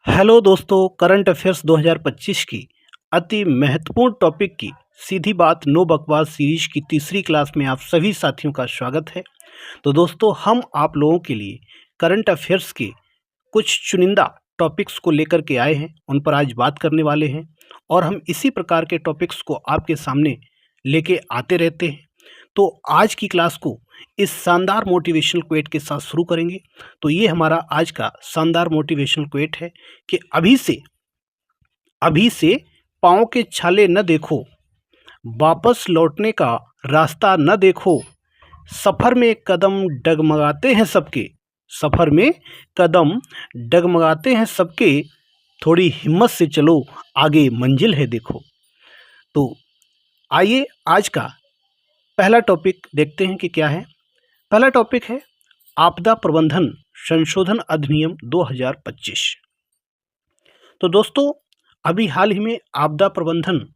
Hello दोस्तों, current affairs 2025 की अति महत्वपूर्ण टॉपिक की सीधी बात नो बकवास सीरीज की तीसरी क्लास में आप सभी साथियों का स्वागत है। तो दोस्तों, हम आप लोगों के लिए करंट अफेयर्स के कुछ चुनिंदा टॉपिक्स को लेकर के आए हैं, उन पर आज बात करने वाले हैं और हम इसी प्रकार के टॉपिक्स को आपके सामने लेके आते रहते हैं। तो आज की क्लास को इस शानदार मोटिवेशनल क्वेट के साथ शुरू करेंगे। तो ये हमारा आज का शानदार मोटिवेशनल क्वेट है कि अभी से पाँव के छाले न देखो, वापस लौटने का रास्ता न देखो, सफ़र में कदम डगमगाते हैं सबके, सफ़र में कदम डगमगाते हैं सबके, थोड़ी हिम्मत से चलो, आगे मंजिल है देखो। तो आइए आज का पहला टॉपिक देखते हैं कि क्या है। पहला टॉपिक है आपदा प्रबंधन संशोधन अधिनियम 2025। तो दोस्तों, अभी हाल ही में आपदा प्रबंधन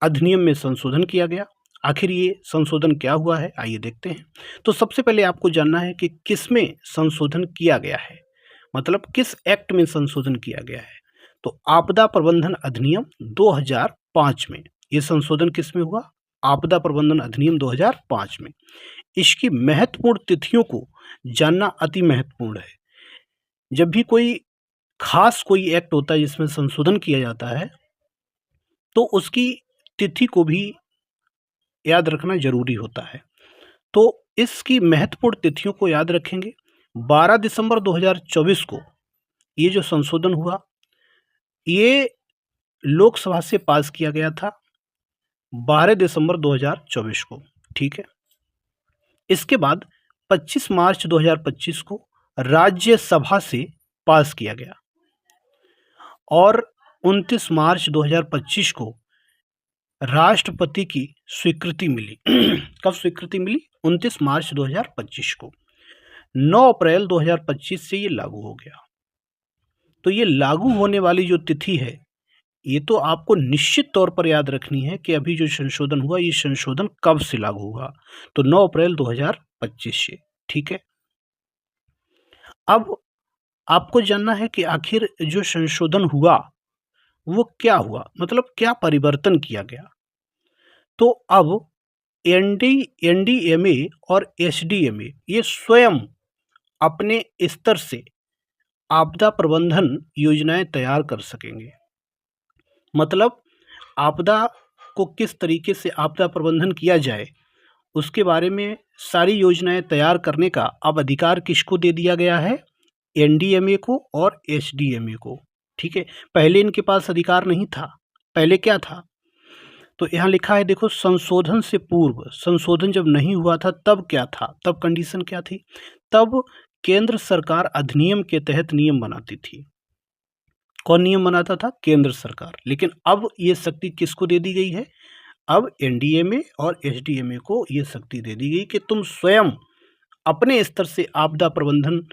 अधिनियम में संशोधन किया गया। आखिर ये संशोधन क्या हुआ है, आइए देखते हैं। तो सबसे पहले आपको जानना है कि किस में संशोधन किया गया है, मतलब किस एक्ट में संशोधन किया गया है। तो आपदा प्रबंधन अधिनियम 2005 में ये संशोधन किस में हुआ? आपदा प्रबंधन अधिनियम 2005 में। इसकी महत्वपूर्ण तिथियों को जानना अति महत्वपूर्ण है। जब भी कोई एक्ट होता है जिसमें संशोधन किया जाता है, तो उसकी तिथि को भी याद रखना जरूरी होता है। तो इसकी महत्वपूर्ण तिथियों को याद रखेंगे। 12 दिसंबर 2024 को ये जो संशोधन हुआ, ये लोकसभा से पास किया गया था 12 दिसंबर 2024 को, ठीक है। इसके बाद 25 मार्च 2025 को राज्यसभा से पास किया गया और 29 मार्च 2025 को राष्ट्रपति की स्वीकृति मिली। कब स्वीकृति मिली? 29 मार्च 2025 को। 9 अप्रैल 2025 से ये लागू हो गया। तो ये लागू होने वाली जो तिथि है, ये तो आपको निश्चित तौर पर याद रखनी है कि अभी जो संशोधन हुआ, ये संशोधन कब से लागू हुआ? तो 9 अप्रैल 2025 से, ठीक है। अब आपको जानना है कि आखिर जो संशोधन हुआ वो क्या हुआ, मतलब क्या परिवर्तन किया गया। तो अब एनडीएमए और एसडीएमए ये स्वयं अपने स्तर से आपदा प्रबंधन योजनाएं तैयार कर सकेंगे। मतलब आपदा को किस तरीके से आपदा प्रबंधन किया जाए, उसके बारे में सारी योजनाएं तैयार करने का अब अधिकार किसको दे दिया गया है? एनडीएमए को और एसडीएमए को, ठीक है। पहले इनके पास अधिकार नहीं था। पहले क्या था? तो यहाँ लिखा है, देखो, संशोधन से पूर्व, संशोधन जब नहीं हुआ था तब क्या था, तब कंडीशन क्या थी? तब केंद्र सरकार अधिनियम के तहत नियम बनाती थी। कौन नियम बनाता था? केंद्र सरकार। लेकिन अब ये शक्ति किसको दे दी गई है? अब एनडीएमए और एसडीएमए को ये शक्ति दे दी गई कि तुम स्वयं अपने स्तर से आपदा प्रबंधन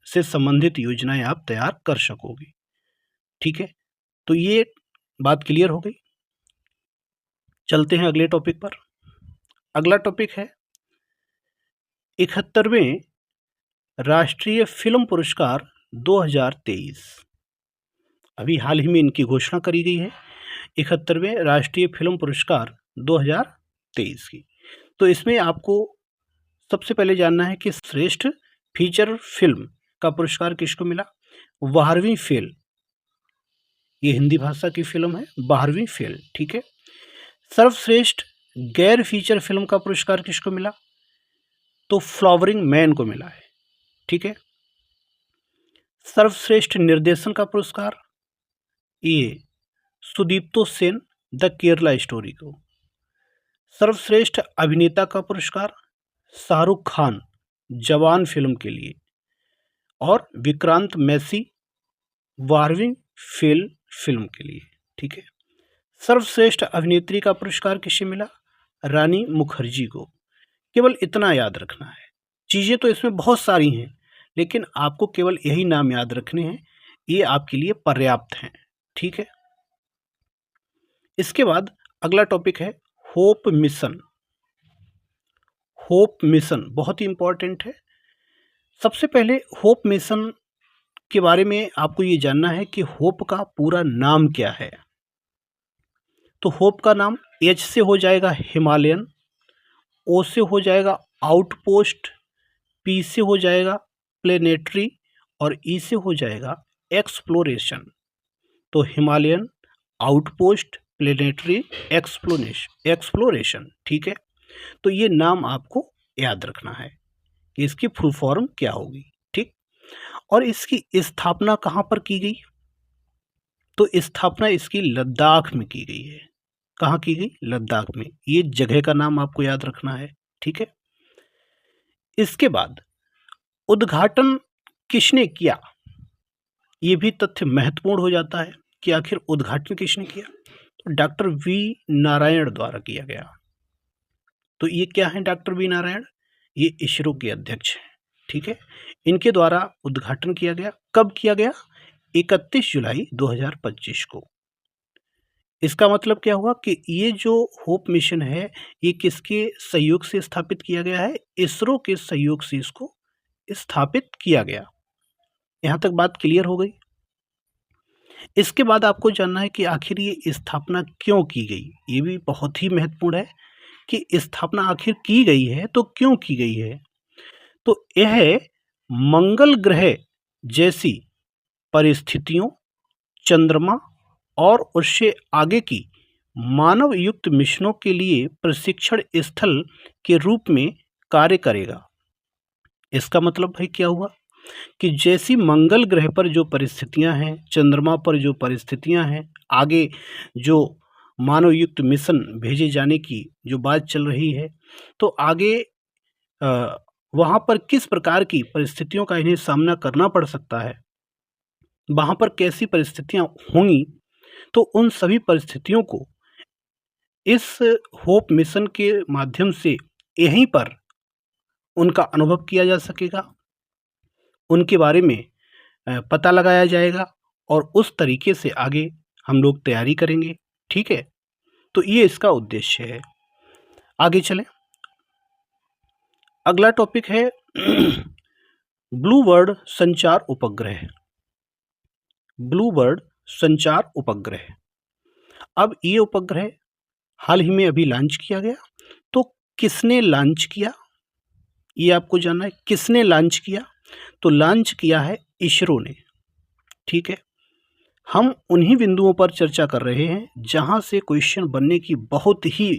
से संबंधित योजनाएं आप तैयार कर सकोगे, ठीक है। तो ये बात क्लियर हो गई। चलते हैं अगले टॉपिक पर। अगला टॉपिक है 71वें राष्ट्रीय फिल्म पुरस्कार 2023। अभी हाल ही में इनकी घोषणा करी गई है, 71वें राष्ट्रीय फिल्म पुरस्कार 2023 की। तो इसमें आपको सबसे पहले जानना है कि श्रेष्ठ फीचर फिल्म का पुरस्कार किसको मिला? 12वीं फेल, ये हिंदी भाषा की फिल्म है, 12वीं फेल, ठीक है। सर्वश्रेष्ठ गैर फीचर फिल्म का पुरस्कार किसको मिला? तो फ्लावरिंग मैन को मिला है, ठीक है। सर्वश्रेष्ठ निर्देशन का पुरस्कार ये सुदीप्तो सेन द केरला स्टोरी को। सर्वश्रेष्ठ अभिनेता का पुरस्कार शाहरुख खान जवान फिल्म के लिए और विक्रांत मैसी 12वीं फेल फिल्म के लिए, ठीक है। सर्वश्रेष्ठ अभिनेत्री का पुरस्कार किसे मिला? रानी मुखर्जी को। केवल इतना याद रखना है। चीज़ें तो इसमें बहुत सारी हैं, लेकिन आपको केवल यही नाम याद रखने हैं, ये आपके लिए पर्याप्त हैं, ठीक है। इसके बाद अगला टॉपिक है होप मिशन। होप मिशन बहुत ही इंपॉर्टेंट है। सबसे पहले होप मिशन के बारे में आपको ये जानना है कि होप का पूरा नाम क्या है। तो होप का नाम एच से हो जाएगा हिमालयन, ओ से हो जाएगा आउटपोस्ट, पी से हो जाएगा प्लेनेटरी और ई से हो जाएगा एक्सप्लोरेशन। तो हिमालयन, आउटपोस्ट, प्लेनेटरी, एक्सप्लोरेशन। ठीक है, तो ये नाम आपको याद रखना है कि इसकी फुल फॉर्म क्या होगी। ठीक, और इसकी स्थापना कहाँ पर की गई? तो स्थापना इसकी लद्दाख में की गई है। कहाँ की गई? लद्दाख में। ये जगह का नाम आपको याद रखना है। ठीक है, इसके बाद उद्घाटन किसने किया, ये भी तथ्य महत्वपूर्ण हो जाता है कि आखिर उद्घाटन किसने किया। तो डॉक्टर वी नारायण द्वारा किया गया। तो ये क्या है डॉक्टर वी नारायण? ये इसरो के अध्यक्ष हैं। ठीक है, इनके द्वारा उद्घाटन किया गया। कब किया गया? 31 जुलाई 2025 को। इसका मतलब क्या हुआ कि ये जो होप मिशन है ये किसके सहयोग से स्थापित किया गया है? इसरो के सहयोग से इसको स्थापित किया गया। यहाँ तक बात क्लियर हो गई। इसके बाद आपको जानना है कि आखिर ये स्थापना क्यों की गई। ये भी बहुत ही महत्वपूर्ण है कि स्थापना आखिर की गई है तो क्यों की गई है। तो यह मंगल ग्रह जैसी परिस्थितियों, चंद्रमा और उससे आगे की मानव युक्त मिशनों के लिए प्रशिक्षण स्थल के रूप में कार्य करेगा। इसका मतलब भाई क्या हुआ कि जैसी मंगल ग्रह पर जो परिस्थितियां हैं, चंद्रमा पर जो परिस्थितियां हैं, आगे जो मानव युक्त मिशन भेजे जाने की जो बात चल रही है, तो आगे वहाँ पर किस प्रकार की परिस्थितियों का इन्हें सामना करना पड़ सकता है, वहाँ पर कैसी परिस्थितियां होंगी, तो उन सभी परिस्थितियों को इस होप मिशन के माध्यम से यहीं पर उनका अनुभव किया जा सकेगा, उनके बारे में पता लगाया जाएगा और उस तरीके से आगे हम लोग तैयारी करेंगे। ठीक है, तो ये इसका उद्देश्य है। आगे चलें। अगला टॉपिक है ब्लू बर्ड संचार उपग्रह। ब्लू बर्ड संचार उपग्रह, अब ये उपग्रह हाल ही में अभी लॉन्च किया गया। तो किसने लॉन्च किया, ये आपको जानना है। किसने लॉन्च किया? तो लॉन्च किया है इसरो ने। ठीक है, हम उन्हीं बिंदुओं पर चर्चा कर रहे हैं जहां से क्वेश्चन बनने की बहुत ही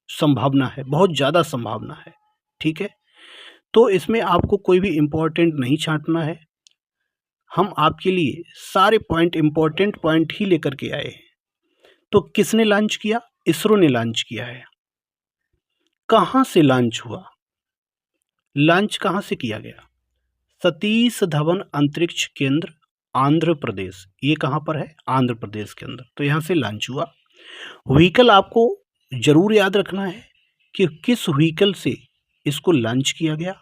संभावना है, बहुत ज़्यादा संभावना है। ठीक है, तो इसमें आपको कोई भी इम्पोर्टेंट नहीं छांटना है। हम आपके लिए सारे पॉइंट, इम्पोर्टेंट पॉइंट ही लेकर के आए हैं। तो किसने लॉन्च किया? इसरो ने लॉन्च किया है। कहाँ से लॉन्च हुआ? लॉन्च कहाँ से किया गया? सतीश धवन अंतरिक्ष केंद्र, आंध्र प्रदेश। ये कहाँ पर है? आंध्र प्रदेश के अंदर। तो यहाँ से लॉन्च हुआ। व्हीकल आपको जरूर याद रखना है कि किस व्हीकल से इसको लॉन्च किया गया।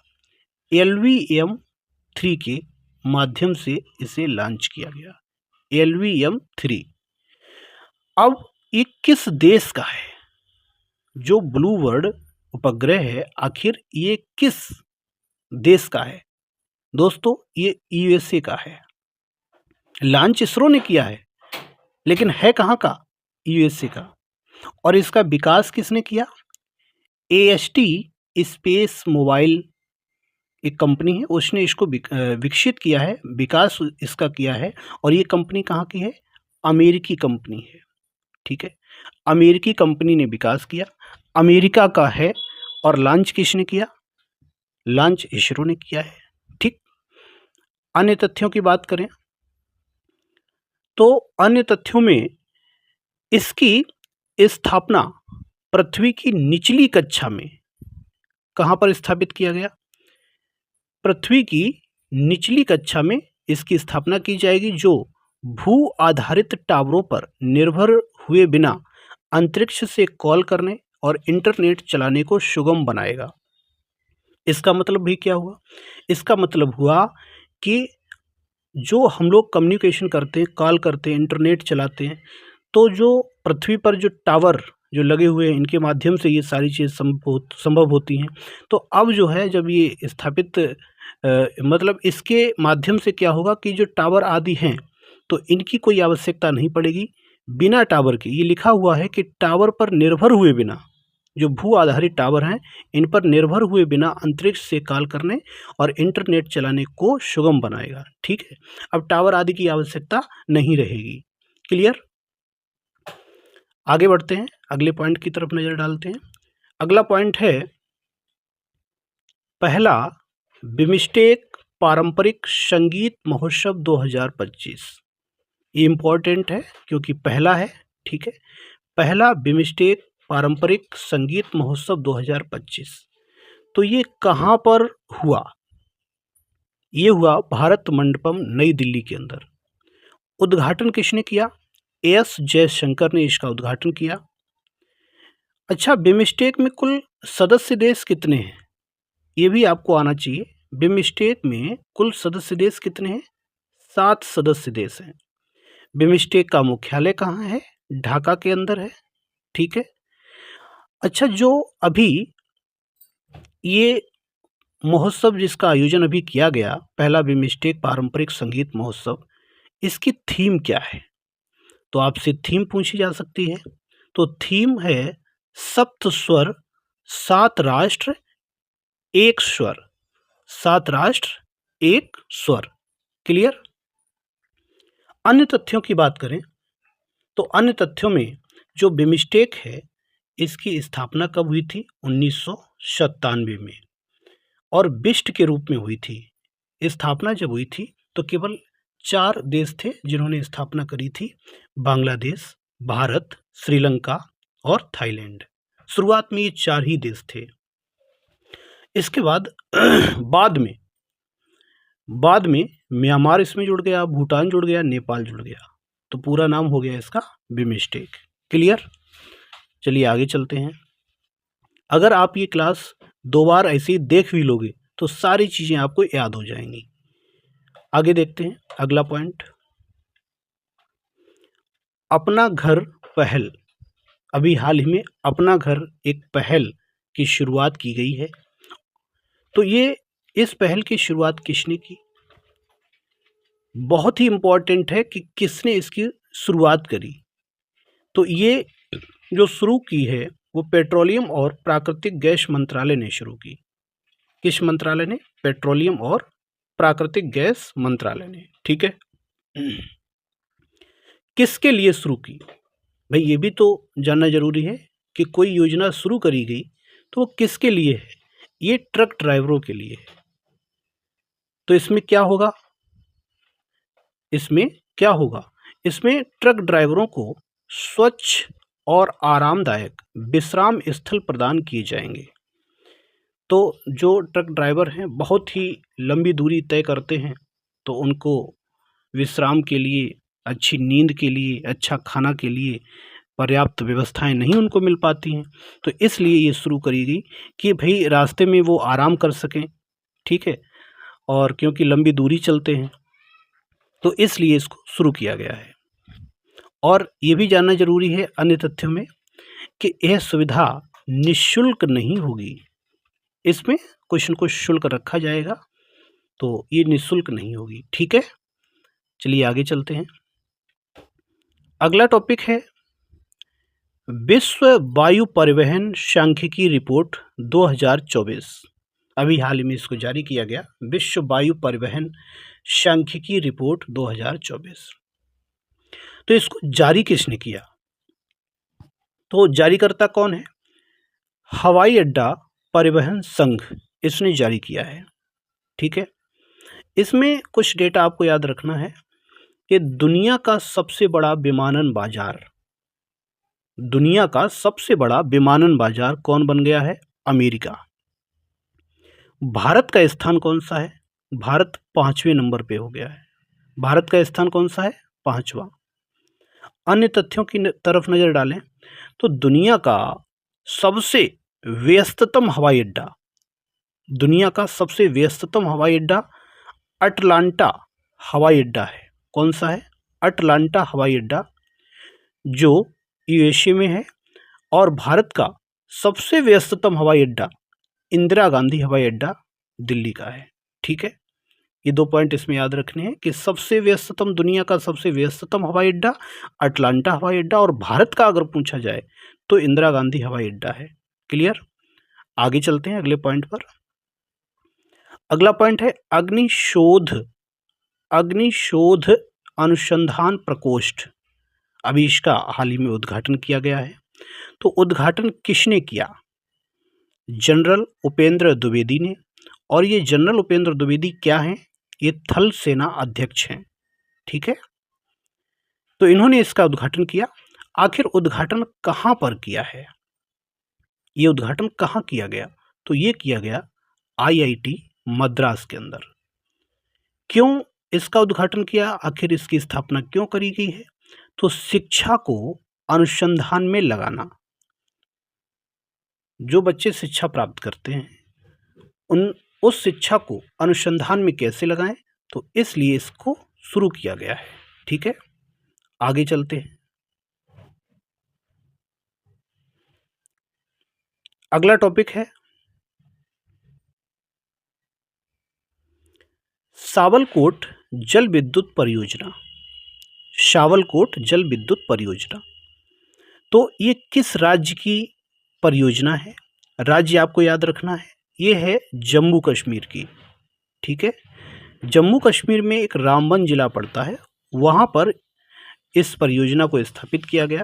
LVM-3 के माध्यम से इसे लॉन्च किया गया। LVM-3। अब ये किस देश का है? जो ब्लू बर्ड उपग्रह है आखिर ये किस देश का है? दोस्तों ये USA का है। लॉन्च इसरो ने किया है लेकिन है कहाँ का? USA का। और इसका विकास किसने किया? AST स्पेस मोबाइल एक कंपनी है, उसने इसको विकसित किया है, विकास इसका किया है। और ये कंपनी कहाँ की है? अमेरिकी कंपनी है। ठीक है, अमेरिकी कंपनी ने विकास किया, अमेरिका का है। और लॉन्च किसने किया? लॉन्च इसरो ने किया है। ठीक, अन्य तथ्यों की बात करें तो अन्य तथ्यों में इसकी स्थापना पृथ्वी की निचली कक्षा में कहाँ पर स्थापित किया गया? पृथ्वी की निचली कक्षा में इसकी स्थापना की जाएगी, जो भू आधारित टावरों पर निर्भर हुए बिना अंतरिक्ष से कॉल करने और इंटरनेट चलाने को सुगम बनाएगा। इसका मतलब भी क्या हुआ? इसका मतलब हुआ कि जो हम लोग कम्युनिकेशन करते हैं, कॉल करते हैं, इंटरनेट चलाते हैं, तो जो पृथ्वी पर जो टावर जो लगे हुए हैं इनके माध्यम से ये सारी चीज़ संभव होती हैं। तो अब जो है जब ये स्थापित मतलब इसके माध्यम से क्या होगा कि जो टावर आदि हैं तो इनकी कोई आवश्यकता नहीं पड़ेगी। बिना टावर के, ये लिखा हुआ है कि टावर पर निर्भर हुए बिना, जो भू आधारित टावर हैं इन पर निर्भर हुए बिना अंतरिक्ष से कॉल करने और इंटरनेट चलाने को सुगम बनाएगा। ठीक है, अब टावर आदि की आवश्यकता नहीं रहेगी। क्लियर? आगे बढ़ते हैं, अगले पॉइंट की तरफ नजर डालते हैं। अगला पॉइंट है पहला बिमस्टेक पारंपरिक संगीत महोत्सव 2025। ये इम्पोर्टेंट है क्योंकि पहला है। ठीक है, पहला बिमस्टेक पारंपरिक संगीत महोत्सव 2025। तो ये कहाँ पर हुआ? ये हुआ भारत मंडपम नई दिल्ली के अंदर। उद्घाटन किसने किया? एस जयशंकर ने इसका उद्घाटन किया। अच्छा, बिमस्टेक में कुल सदस्य देश कितने हैं? ये भी आपको आना चाहिए। बिमस्टेक में कुल सदस्य देश कितने हैं? 7 सदस्य देश हैं। बिमस्टेक का मुख्यालय कहाँ है? ढाका के अंदर है। ठीक है। अच्छा, जो अभी ये महोत्सव जिसका आयोजन अभी किया गया, पहला बिमस्टेक पारंपरिक संगीत महोत्सव, इसकी थीम क्या है? तो आपसे थीम पूछी जा सकती है। तो थीम है सप्त स्वर 7 राष्ट्र एक स्वर। 7 राष्ट्र एक स्वर। क्लियर? अन्य तथ्यों की बात करें तो अन्य तथ्यों में जो बिमस्टेक है इसकी स्थापना कब हुई थी? 1997 में, और बिस्ट के रूप में हुई थी। स्थापना जब हुई थी तो केवल 4 देश थे जिन्होंने स्थापना करी थी, बांग्लादेश, भारत, श्रीलंका और थाईलैंड। शुरुआत में ये 4 ही देश थे। इसके बाद बाद में म्यांमार इसमें जुड़ गया, भूटान जुड़ गया, नेपाल जुड़ गया, तो पूरा नाम हो गया इसका बिमस्टेक। क्लियर? चलिए आगे चलते हैं। अगर आप ये क्लास 2 बार ऐसे ही देख भी लोगे तो सारी चीज़ें आपको याद हो जाएंगी। आगे देखते हैं अगला पॉइंट, अपना घर पहल। अभी हाल ही में अपना घर एक पहल की शुरुआत की गई है। तो ये इस पहल की शुरुआत किसने की? बहुत ही इम्पोर्टेंट है कि किसने इसकी शुरुआत करी। तो ये जो शुरू की है वो पेट्रोलियम और प्राकृतिक गैस मंत्रालय ने शुरू की। किस मंत्रालय ने? पेट्रोलियम और प्राकृतिक गैस मंत्रालय ने। ठीक है, किसके लिए शुरू की? भाई ये भी तो जानना जरूरी है कि कोई योजना शुरू करी गई तो वो किसके लिए है? ये ट्रक ड्राइवरों के लिए है। तो इसमें क्या होगा? इसमें ट्रक ड्राइवरों को स्वच्छ और आरामदायक विश्राम स्थल प्रदान किए जाएंगे। तो जो ट्रक ड्राइवर हैं बहुत ही लंबी दूरी तय करते हैं, तो उनको विश्राम के लिए, अच्छी नींद के लिए, अच्छा खाना के लिए पर्याप्त व्यवस्थाएं नहीं उनको मिल पाती हैं। तो इसलिए ये शुरू करी गई कि भाई रास्ते में वो आराम कर सकें। ठीक है, और क्योंकि लंबी दूरी चलते हैं तो इसलिए इसको शुरू किया गया है। और ये भी जानना जरूरी है अन्य तथ्यों में कि यह सुविधा निःशुल्क नहीं होगी। इसमें कुछ न कुछ शुल्क रखा जाएगा, तो ये निःशुल्क नहीं होगी। ठीक है, चलिए आगे चलते हैं। अगला टॉपिक है विश्व वायु परिवहन सांख्यिकी रिपोर्ट 2024। अभी हाल ही में इसको जारी किया गया, विश्व वायु परिवहन सांख्यिकी रिपोर्ट 2024। तो इसको जारी किसने किया? तो जारीकर्ता कौन है? हवाई अड्डा परिवहन संघ, इसने जारी किया है। ठीक है, इसमें कुछ डेटा आपको याद रखना है कि दुनिया का सबसे बड़ा विमानन बाजार कौन बन गया है? अमेरिका। भारत का स्थान कौन सा है? भारत 5वें नंबर पे हो गया है। भारत का स्थान कौन सा है? 5वां। अन्य तथ्यों की तरफ नजर डालें तो दुनिया का सबसे व्यस्ततम हवाई अड्डा अटलांटा हवाई अड्डा है। कौन सा है? अटलांटा हवाई अड्डा, जो यूएसए में है। और भारत का सबसे व्यस्ततम हवाई अड्डा इंदिरा गांधी हवाई अड्डा दिल्ली का है। ठीक है, ये 2 पॉइंट इसमें याद रखने हैं कि सबसे व्यस्ततम, दुनिया का सबसे व्यस्ततम हवाई अड्डा अटलांटा हवाई अड्डा, और भारत का अगर पूछा जाए तो इंदिरा गांधी हवाई अड्डा है। क्लियर? आगे चलते हैं अगले पॉइंट पर। अगला पॉइंट है अग्निशोध अनुसंधान प्रकोष्ठ। अभी इसका हाल ही में उद्घाटन किया गया है। तो उद्घाटन किसने किया? जनरल उपेंद्र द्विवेदी ने। और ये जनरल उपेंद्र द्विवेदी क्या हैं? ये थल सेना अध्यक्ष हैं। ठीक है, तो इन्होंने इसका उद्घाटन किया। आखिर उद्घाटन कहाँ पर किया है? ये उद्घाटन कहाँ किया गया? तो ये किया गया IIT मद्रास के अंदर। क्यों इसका उद्घाटन किया? आखिर इसकी स्थापना क्यों करी गई है? तो शिक्षा को अनुसंधान में लगाना। जो बच्चे शिक्षा प्राप्त करते हैं उस शिक्षा को अनुसंधान में कैसे लगाएं, तो इसलिए इसको शुरू किया गया है। ठीक है, आगे चलते हैं। अगला टॉपिक है सावलकोट जल विद्युत परियोजना। सावलकोट जल विद्युत परियोजना, तो ये किस राज्य की परियोजना है? राज्य आपको याद रखना है, ये है जम्मू कश्मीर की। ठीक है, जम्मू कश्मीर में एक रामबन जिला पड़ता है, वहाँ पर इस परियोजना को स्थापित किया गया।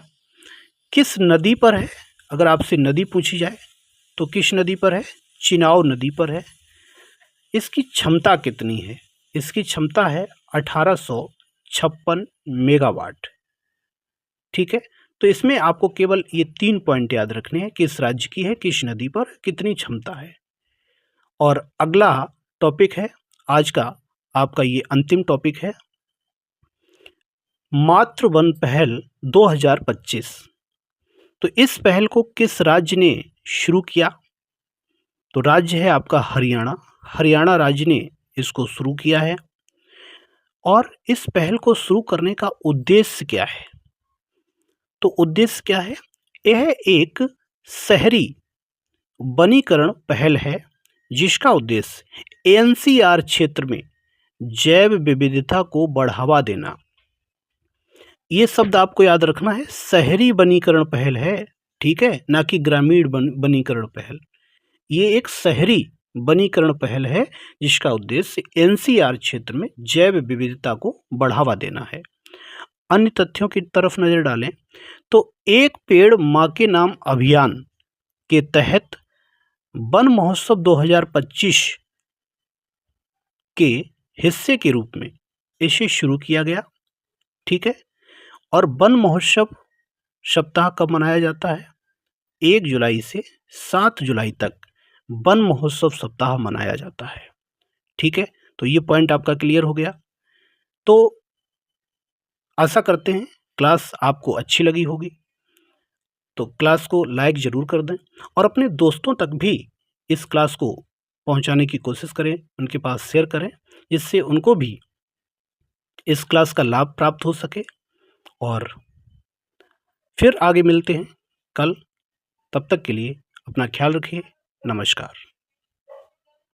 किस नदी पर है? अगर आपसे नदी पूछी जाए तो किस नदी पर है? चिनाब नदी पर है। इसकी क्षमता कितनी है? इसकी क्षमता है 1856 मेगावाट। ठीक है, तो इसमें आपको केवल ये 3 पॉइंट याद रखने हैं, किस राज्य की है, किस नदी पर, कितनी क्षमता है। और अगला टॉपिक है आज का आपका, ये अंतिम टॉपिक है मातृ वन पहल 2025। तो इस पहल को किस राज्य ने शुरू किया? तो राज्य है आपका हरियाणा। हरियाणा राज्य ने इसको शुरू किया है। और इस पहल को शुरू करने का उद्देश्य क्या है? तो उद्देश्य क्या है? यह एक शहरी वनीकरण पहल है जिसका उद्देश्य NCR क्षेत्र में जैव विविधता को बढ़ावा देना। ये शब्द आपको याद रखना है, शहरी वनीकरण पहल है। ठीक है, ना कि ग्रामीण वनीकरण पहल। ये एक शहरी वनीकरण पहल है जिसका उद्देश्य NCR क्षेत्र में जैव विविधता को बढ़ावा देना है। अन्य तथ्यों की तरफ नजर डालें तो एक पेड़ मां के नाम अभियान के तहत वन महोत्सव 2025 के हिस्से के रूप में इसे शुरू किया गया। ठीक है, और वन महोत्सव सप्ताह कब मनाया जाता है? 1 जुलाई से 7 जुलाई तक वन महोत्सव सप्ताह मनाया जाता है। ठीक है, तो ये पॉइंट आपका क्लियर हो गया। तो आशा करते हैं क्लास आपको अच्छी लगी होगी। तो क्लास को लाइक ज़रूर कर दें और अपने दोस्तों तक भी इस क्लास को पहुंचाने की कोशिश करें, उनके पास शेयर करें, जिससे उनको भी इस क्लास का लाभ प्राप्त हो सके। और फिर आगे मिलते हैं कल। तब तक के लिए अपना ख्याल रखिए। नमस्कार।